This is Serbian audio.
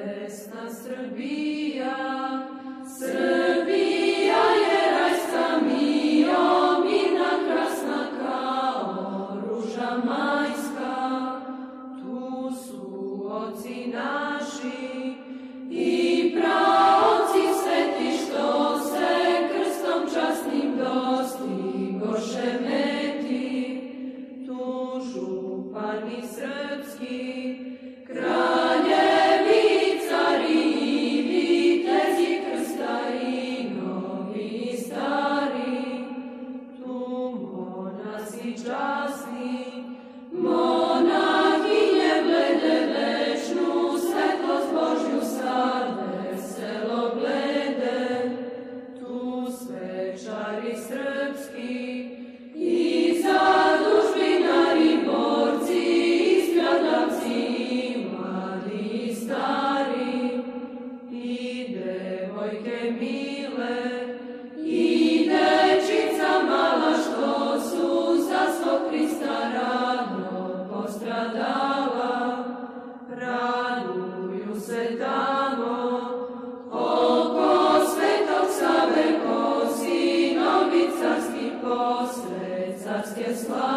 Vesna Srbija, Srbija je rajska mio, mirna, krasna kao ruža majska. Tu su oci naši i praoci sveti, što se krstom časnim dostigoše meti. Tu župani srpski, kraljevi, cari i vitezi, krstari, novi i stari. Tu monasi časni, monahinje blede, večnu svetlost Božju sad veselo glede. Tu svečari srpski i zadužbinari, borci i stradavci, mladi i stari. I devojke mile i dečica mala, što su za svog Hrista rano postradala. Raduju se tamo oko Svetog Save, ko sinovi carski posred carske slave.